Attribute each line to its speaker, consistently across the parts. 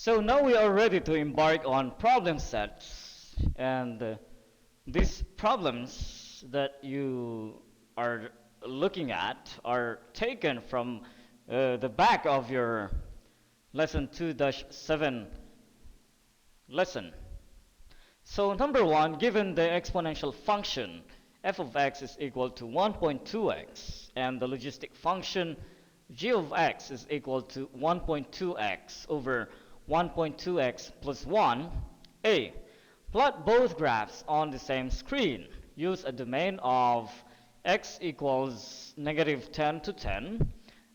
Speaker 1: So now we are ready to embark on problem sets, and these problems that you are looking at are taken from the back of your lesson 2-7 lesson. So number one, given the exponential function f of x is equal to 1.2x and the logistic function g of x is equal to 1.2x over 1.2x plus 1, A. Plot both graphs on the same screen. Use a domain of x equals negative 10 to 10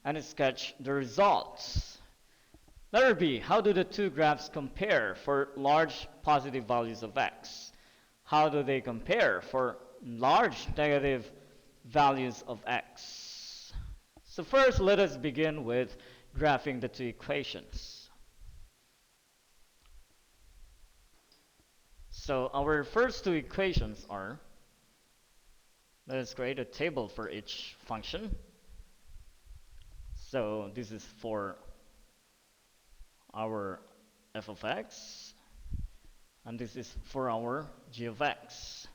Speaker 1: and sketch the results. Letter B, how do the two graphs compare for large positive values of x? How do they compare for large negative values of x? So first, let us begin with graphing the two equations. So our first two equations are, let us create a table for each function. So this is for our f of x, and this is for our g of x.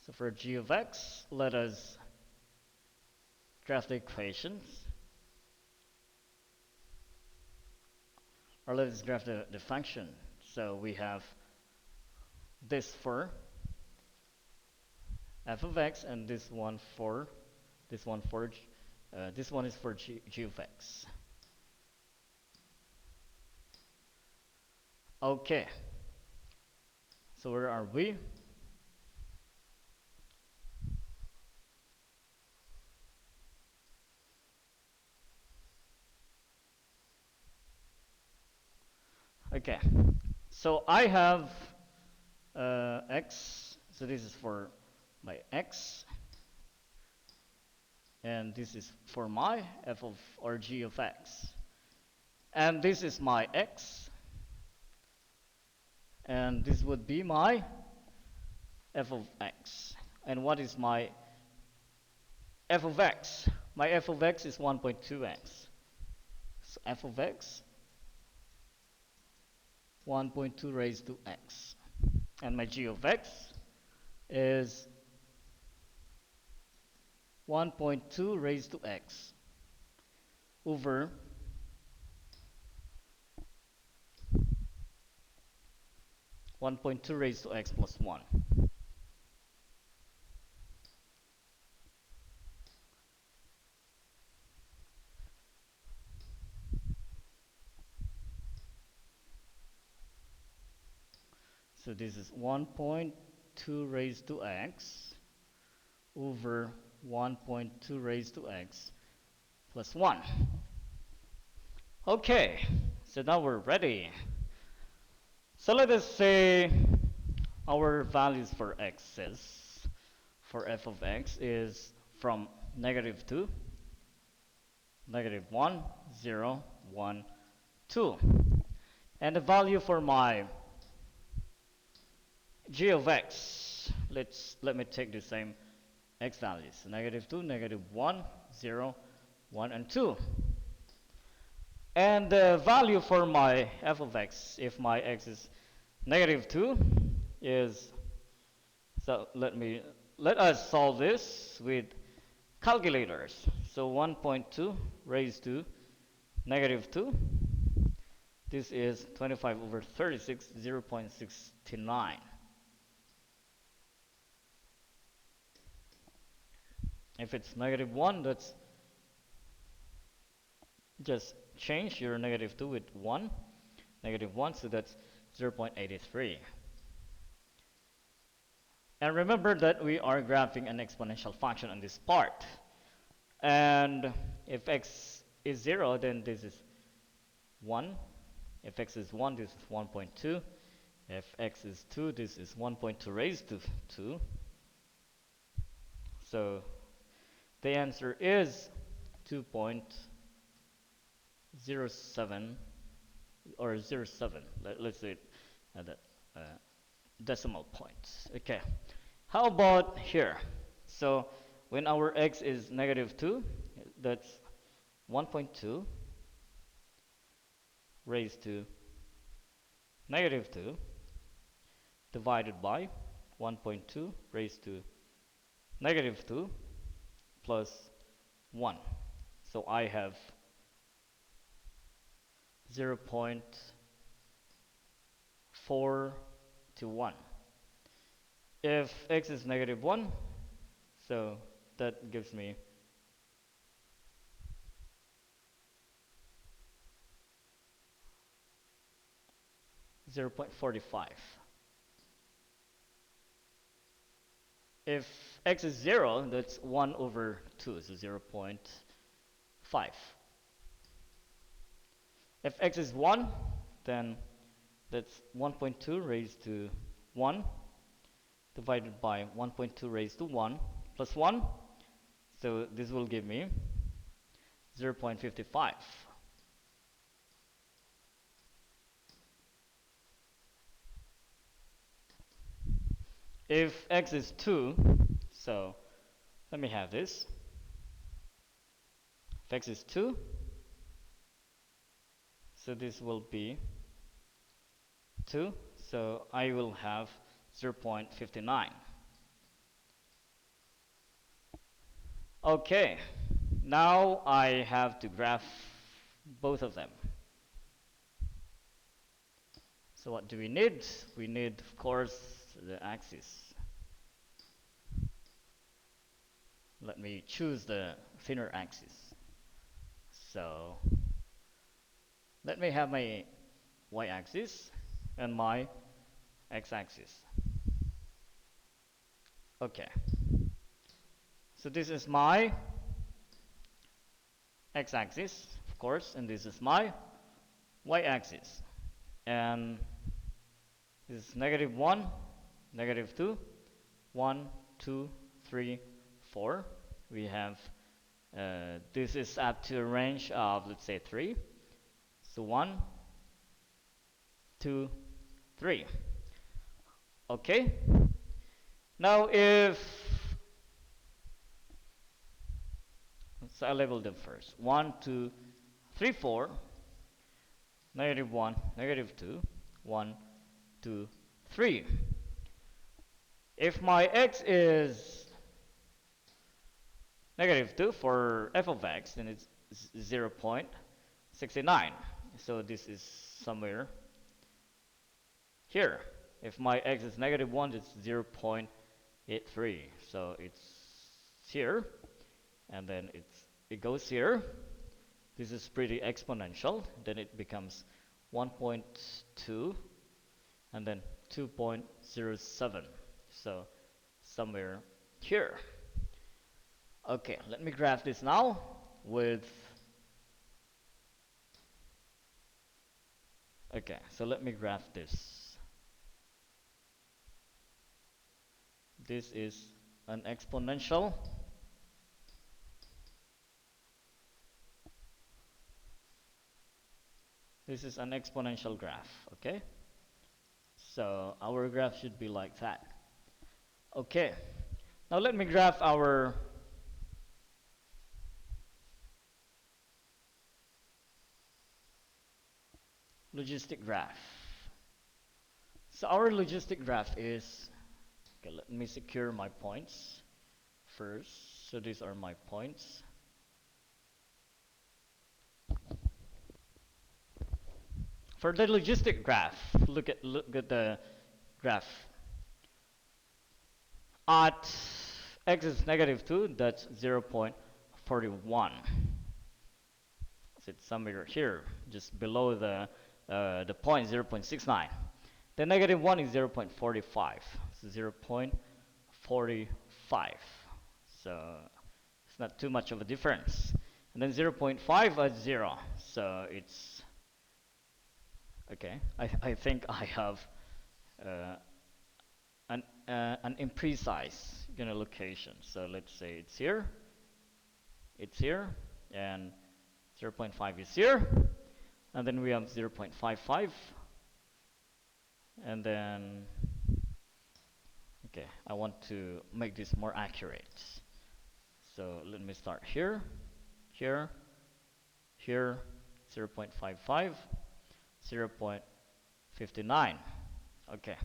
Speaker 1: So for g of x, let us graph the equations, or let us graph the function. So we have this for f of x, and this one for this one is for g of x. Okay. So where are we? Okay. So I have x. So this is for my x, and this is for my f of or g of x, and this is my x, and this would be my f of x. And what is my f of x? My f of x is 1.2x. So f of x 1.2 raised to x, and my g of x is 1.2 raised to x over 1.2 raised to x plus 1. So this is 1.2 raised to x over 1.2 raised to x plus 1. Okay, so now we're ready. So let us say our values for x for f of x is from negative 2, negative 1, 0, 1, 2. And the value for my g of x, let me take the same x values, negative 2, negative 1, 0, 1, and 2. And the value for my f of x, if my x is negative 2, is, so let us solve this with calculators. So 1.2 raised to negative 2, this is 25 over 36, 0.69. If it's negative 1, that's just change your negative 2 with 1, negative 1, so that's 0.83. And remember that we are graphing an exponential function on this part. And if x is 0, then this is 1. If x is 1, this is 1.2. If x is 2, this is 1.2 raised to 2. So the answer is 2.07 or 07. Let's say it at the decimal points. Okay. How about here? So when our x is negative 2, that's 1.2 raised to negative 2 divided by 1.2 raised to negative 2 plus 1. So I have 0.4 to 1. If x is negative 1, so that gives me 0.45. If x is 0, that's 1 over 2, so 0.5. If x is 1, then that's 1.2 raised to 1 divided by 1.2 raised to 1 plus 1. So this will give me 0.55. If x is 2, so let me have this. If x is 2, so this will be 2, so I will have 0.59. Okay, now I have to graph both of them. So what do we need? We need, of course, the axis. Let me choose the thinner axis. So let me have my y-axis and my x-axis. Okay, so this is my x-axis, of course, and this is my y-axis. And this is negative 1, negative 2, 1, 2, 3, 4. We have, this is up to a range of, let's say, 3. So 1, 2, 3. Okay. Now if, so I label them first. 1, 2, 3, 4. Negative 1, negative 2, 1, 2, 3. If my x is negative 2 for f of x, then it's 0.69. So this is somewhere here. If my x is negative 1, it's 0.83. So it's here, and then it goes here. This is pretty exponential. Then it becomes 1.2, and then 2.07. So somewhere here. Okay, let me graph this now with, okay, so let me graph this. This is an exponential. This is an exponential graph, okay? So our graph should be like that. Okay, now let me graph our logistic graph. So our logistic graph is, okay, let me secure my points first. So these are my points. For the logistic graph, look at the graph. At x is negative 2, that's 0.41. So it's somewhere here, just below the point 0.69. The negative 1 is 0.45. So 0.45. So it's not too much of a difference. And then 0.5 is 0. So it's okay. I think I have an imprecise location. So let's say it's here, and 0.5 is here, and then we have 0.55, and then, okay, I want to make this more accurate. So let me start here, here, here, 0.55, 0.59. Okay.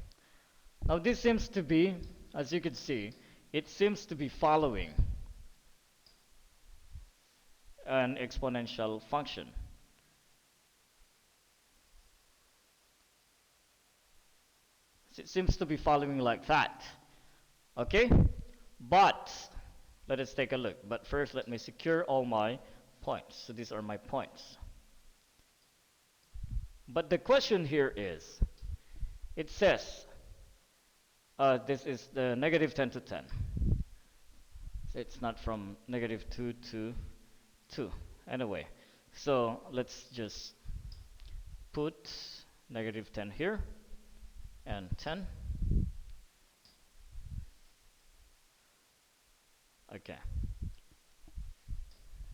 Speaker 1: Now this seems to be, as you can see, it seems to be following an exponential function. It seems to be following like that. Okay? But let us take a look. But first, let me secure all my points. So these are my points. But the question here is, it says, this is the negative 10 to 10. So it's not from negative 2 to 2. Anyway, so let's just put negative 10 here and 10. Okay.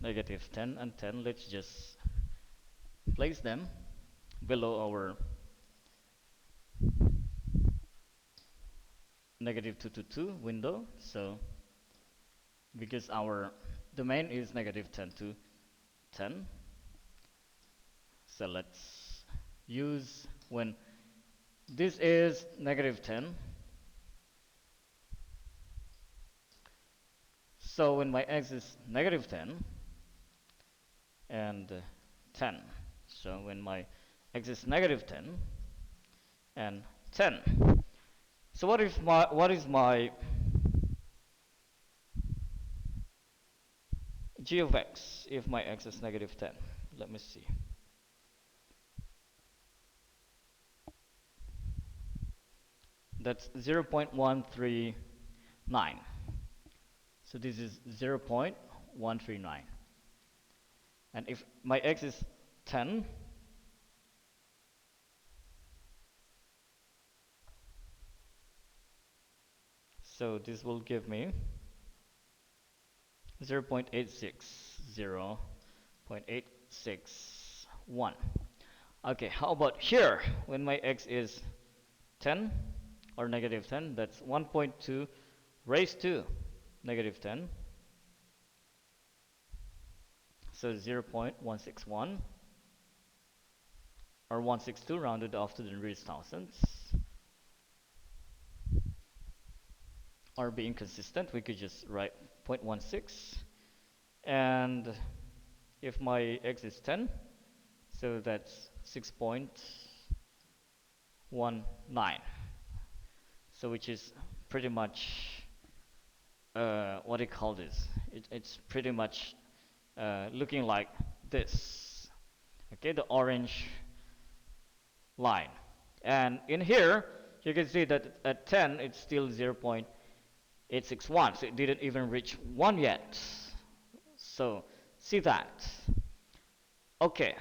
Speaker 1: Negative 10 and 10. Let's just place them below our negative 2 to 2 window. So because our domain is negative 10 to 10, so let's use when this is negative 10. So when my x is negative 10 and 10, so when my x is negative 10 and 10, so what is my g of x if my x is negative 10? Let me see. That's 0.139. So this is 0.139. And if my x is 10, so this will give me 0.86, 0.861. Okay, how about here? When my x is 10 or negative 10, that's 1.2 raised to negative 10. So 0.161 or 162 rounded off to the nearest thousandths. Or being consistent, we could just write 0.16. And if my x is 10, so that's 6.19. So which is pretty much, what do you call this? It's pretty much looking like this. Okay, the orange line. And in here, you can see that at 10, it's still 0.861. So it didn't even reach 1 yet. So see that. Okay.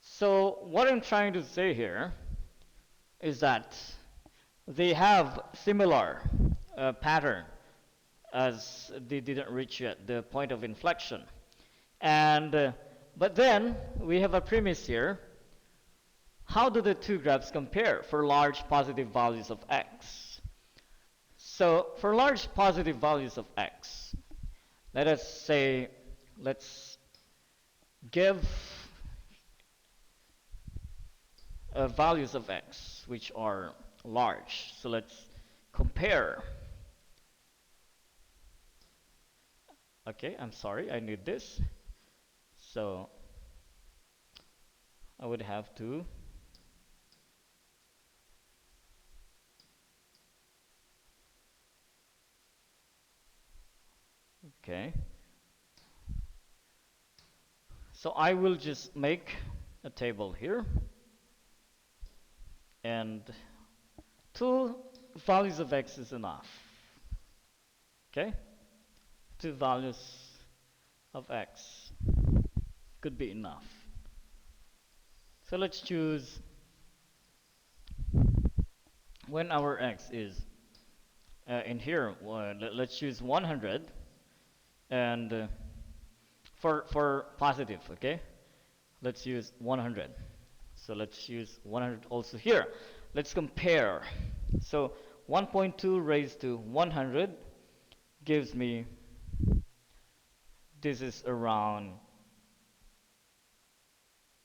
Speaker 1: So what I'm trying to say here is that they have similar pattern as they didn't reach yet the point of inflection. And but then we have a premise here. How do the two graphs compare for large positive values of x? So for large positive values of x, let us say, let's give values of x which are large. So let's compare. Okay, I'm sorry, I need this. So I would have to okay. So I will just make a table here. And two values of x is enough. Okay? Two values of x could be enough. So let's choose when our x is in here, let's choose 100 and for positive, okay? Let's use 100. So let's use 100 also here. Let's compare. So 1.2 raised to 100 gives me, this is around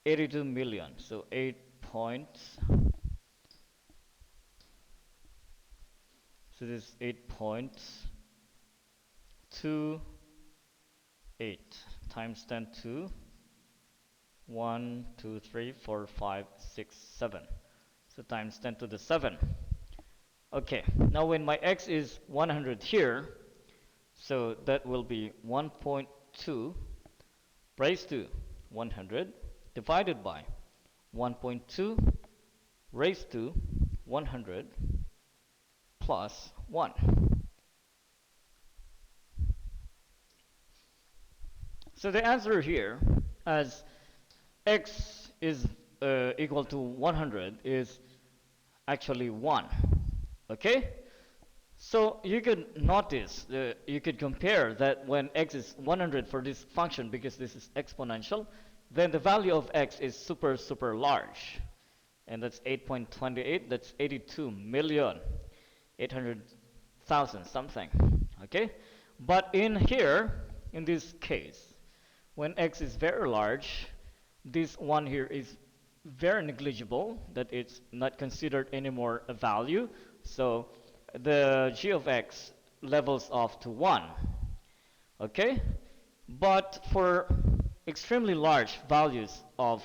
Speaker 1: 82 million. So 8 points. So this is 8.28 times 10 to 1, 2, 3, 4, 5, 6, 7. So times 10 to the 7. Okay, now when my x is 100 here, so that will be 1.2 raised to 100 divided by 1.2 raised to 100 plus 1. So the answer here, as x is equal to 100, is actually 1. Okay? So you could notice, you could compare that when x is 100 for this function, because this is exponential, then the value of x is super large. And that's 8.28, that's 82 million, 800,000 something. Okay? But in here, in this case, when x is very large, this one here is very negligible, that it's not considered anymore a value. So the g of x levels off to 1. Okay? But for extremely large values of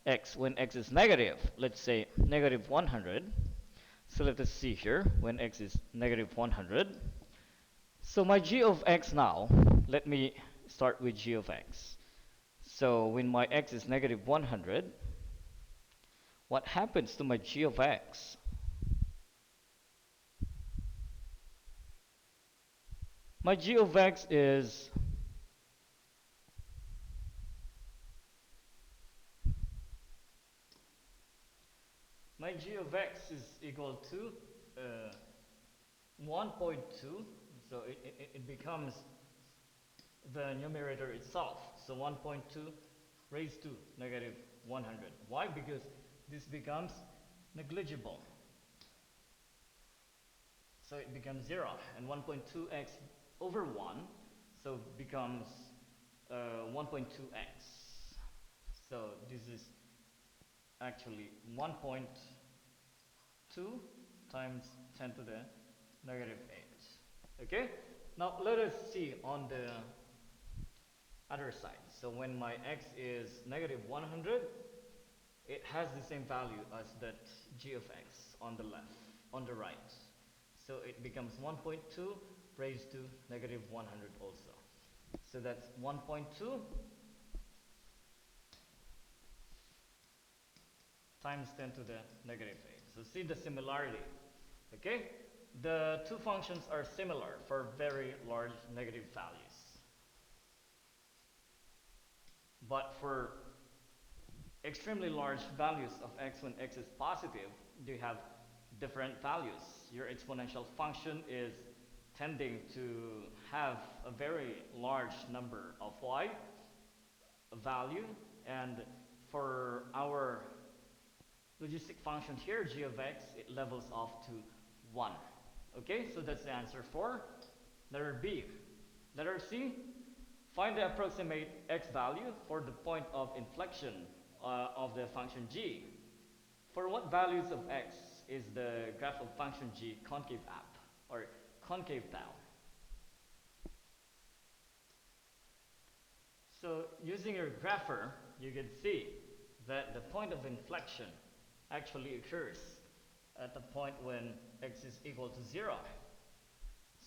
Speaker 1: x, when x is negative, let's say negative 100. So let us see here, when x is negative 100. So my g of x now, let me start with g of x. So when my x is negative 100, what happens to my g of x? My g of x is equal to 1.2, so it becomes the numerator itself. So 1.2 raised to negative 100. Why? Because this becomes negligible. So it becomes 0, and 1.2x over 1, so becomes 1.2x. So this is actually 1.2 times 10 to the negative 8. Okay? Now let us see on the other side. So when my x is negative 100, it has the same value as that g of x on the left, on the right. So it becomes 1.2 raised to negative 100 also. So that's 1.2 times 10 to the negative 8. So see the similarity. Okay? The two functions are similar for very large negative values. But for extremely large values of x when x is positive, they have different values. Your exponential function is tending to have a very large number of y value, and for our logistic function here, g of x, it levels off to 1. Okay, so that's the answer for letter B. Letter C, find the approximate x value for the point of inflection of the function g. For what values of x is the graph of function g concave up or concave down? So using your grapher, you can see that the point of inflection actually occurs at the point when x is equal to 0.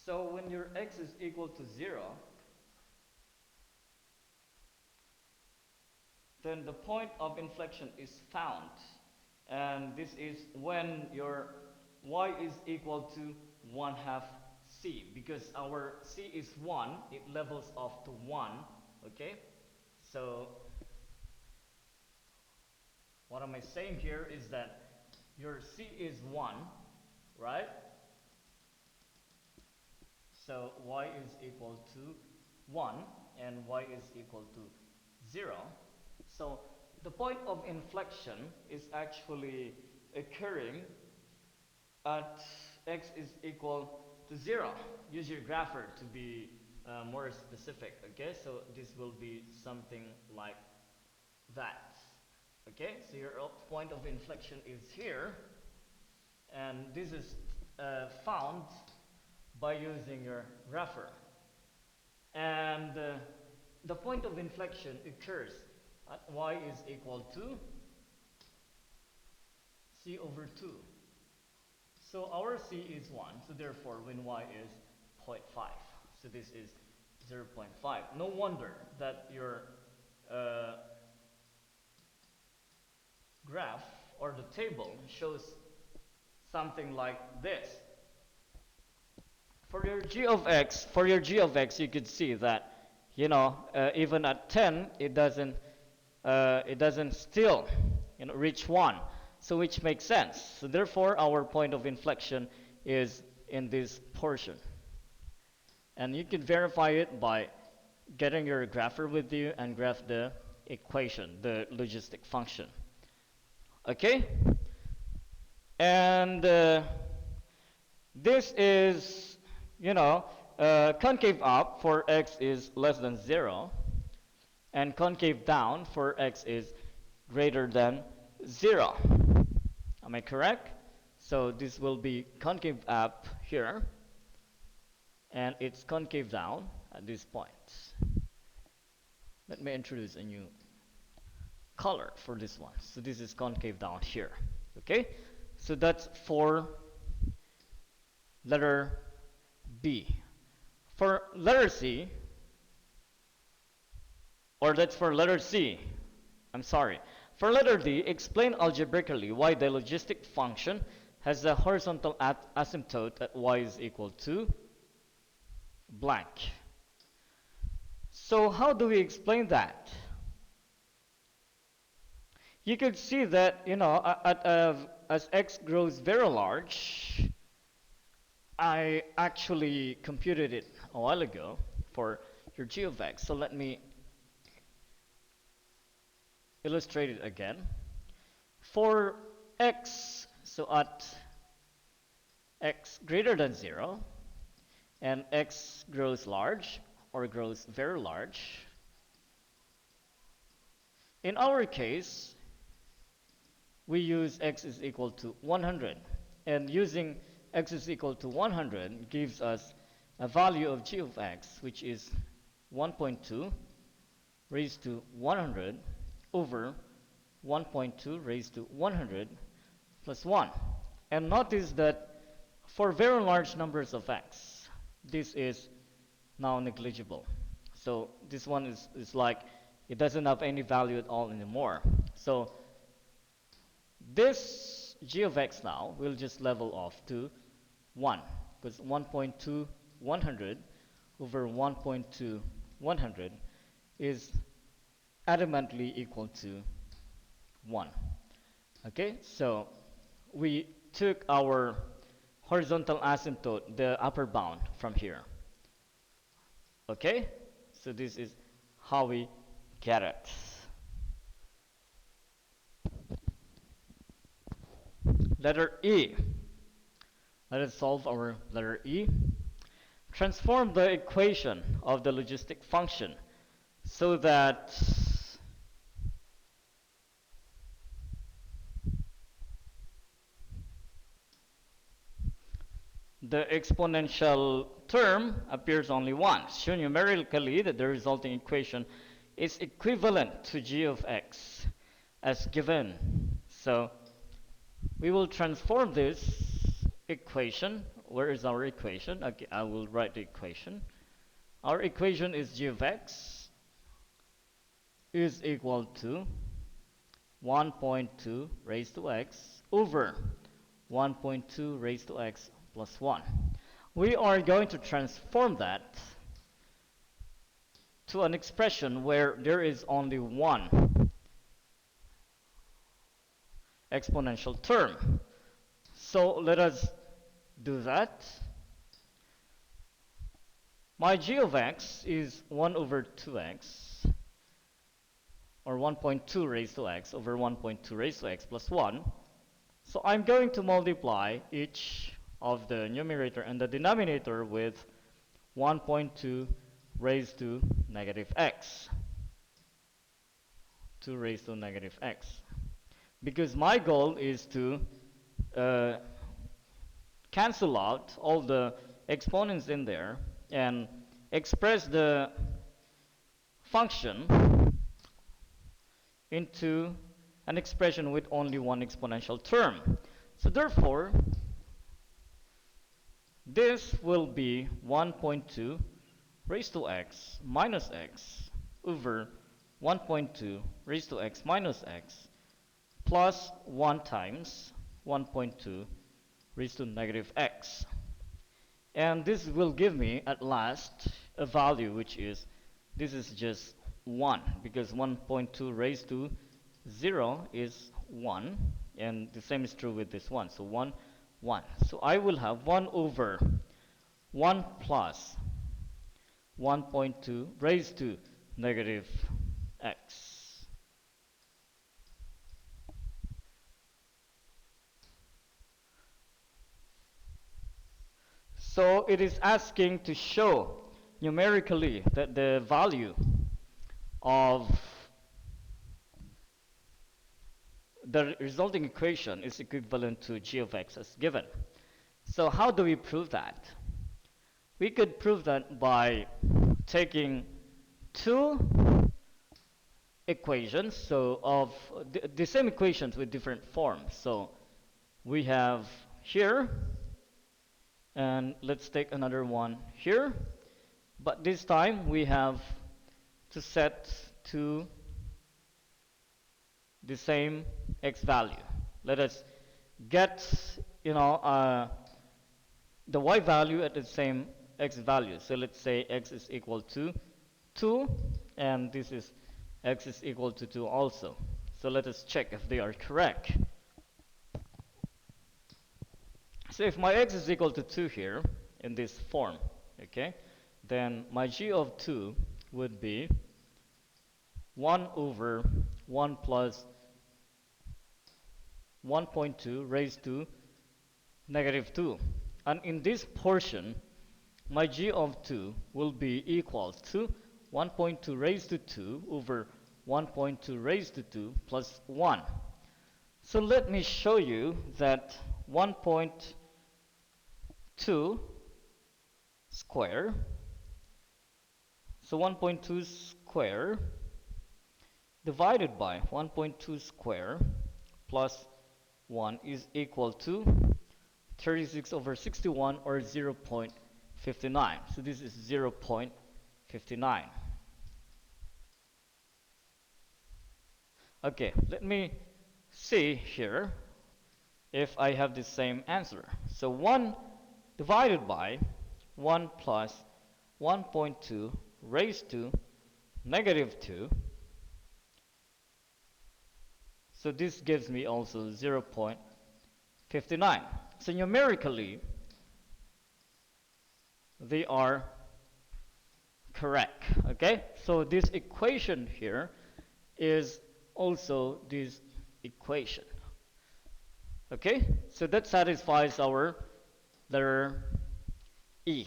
Speaker 1: So when your x is equal to 0, then the point of inflection is found. And this is when your y is equal to 1 half c, because our c is 1, it levels off to 1, okay? So what am I saying here is that your c is 1, right? So y is equal to 1 and y is equal to 0. So the point of inflection is actually occurring at x is equal to 0. Use your grapher to be more specific. Okay, so this will be something like that. Okay, so your point of inflection is here, and this is found by using your grapher. And the point of inflection occurs at y is equal to c over 2. So our c is 1, so therefore when y is 0.5, so this is 0.5. No wonder that your graph or the table shows something like this. For your g of x, you could see that, even at 10, it doesn't still, reach 1. So which makes sense. So therefore, our point of inflection is in this portion. And you can verify it by getting your grapher with you and graph the equation, the logistic function. Okay? And this is, concave up for x is less than 0, and concave down for x is greater than 0. Am I correct? So this will be concave up here, and it's concave down at this point. Let me introduce a new color for this one. So this is concave down here. Okay? So that's for letter B. For letter C, or that's for letter C, I'm sorry. For letter D, explain algebraically why the logistic function has a horizontal asymptote at y is equal to blank. So how do we explain that? You could see that, as x grows very large, I actually computed it a while ago for your g of x. So let me illustrate it again. For x, so at x greater than 0, and x grows large or grows very large, in our case, we use x is equal to 100. And using x is equal to 100 gives us a value of g of x, which is 1.2 raised to 100 over 1.2 raised to 100 plus 1. And notice that for very large numbers of x, this is now negligible. So this one is like, it doesn't have any value at all anymore. So this g of x now will just level off to 1, because 1.2 100 over 1.2 100 is adamantly equal to 1. Okay, so we took our horizontal asymptote, the upper bound, from here. Okay, so this is how we get it. Letter E. Let us solve our letter E. Transform the equation of the logistic function so that the exponential term appears only once. Show numerically that the resulting equation is equivalent to g of x as given. So we will transform this equation. Where is our equation? Okay, I will write the equation. Our equation is g of x is equal to 1.2 raised to x over 1.2 raised to x plus 1. We are going to transform that to an expression where there is only one exponential term. So let us do that. My g of x is 1 over 2x, or 1.2 raised to x over 1.2 raised to x plus 1. So I'm going to multiply each of the numerator and the denominator with 1.2 raised to negative x. 2 raised to negative x. Because my goal is to uh, cancel out all the exponents in there and express the function into an expression with only one exponential term. So therefore, this will be 1.2 raised to x minus x over 1.2 raised to x minus x plus 1 times 1.2 raised to negative x. And this will give me at last a value which is, this is just 1, because 1.2 raised to 0 is 1, and the same is true with this one. So 1, 1. So I will have 1 over 1 plus 1.2 raised to negative x. So it is asking to show numerically that the value of the resulting equation is equivalent to g of x as given. So how do we prove that? We could prove that by taking two equations, so of the same equations with different forms. So we have here, and let's take another one here, but this time we have to set to the same x value. Let us get, the y value at the same x value. So let's say x is equal to 2, and this is x is equal to 2 also. So let us check if they are correct. So if my x is equal to 2 here in this form, okay, then my g of 2 would be 1 over 1 plus 1.2 raised to negative 2. And in this portion, my g of 2 will be equal to 1.2 raised to 2 over 1.2 raised to 2 plus 1. So let me show you that 1.2 square, so 1.2 square divided by 1.2 square plus 1 is equal to 36 over 61, or 0.59. So this is 0.59. Okay, let me see here if I have the same answer. So 1 divided by 1 plus 1.2 raised to negative 2. So this gives me also 0.59. So numerically, they are correct. Okay? So this equation here is also this equation. Okay? So that satisfies our letter E.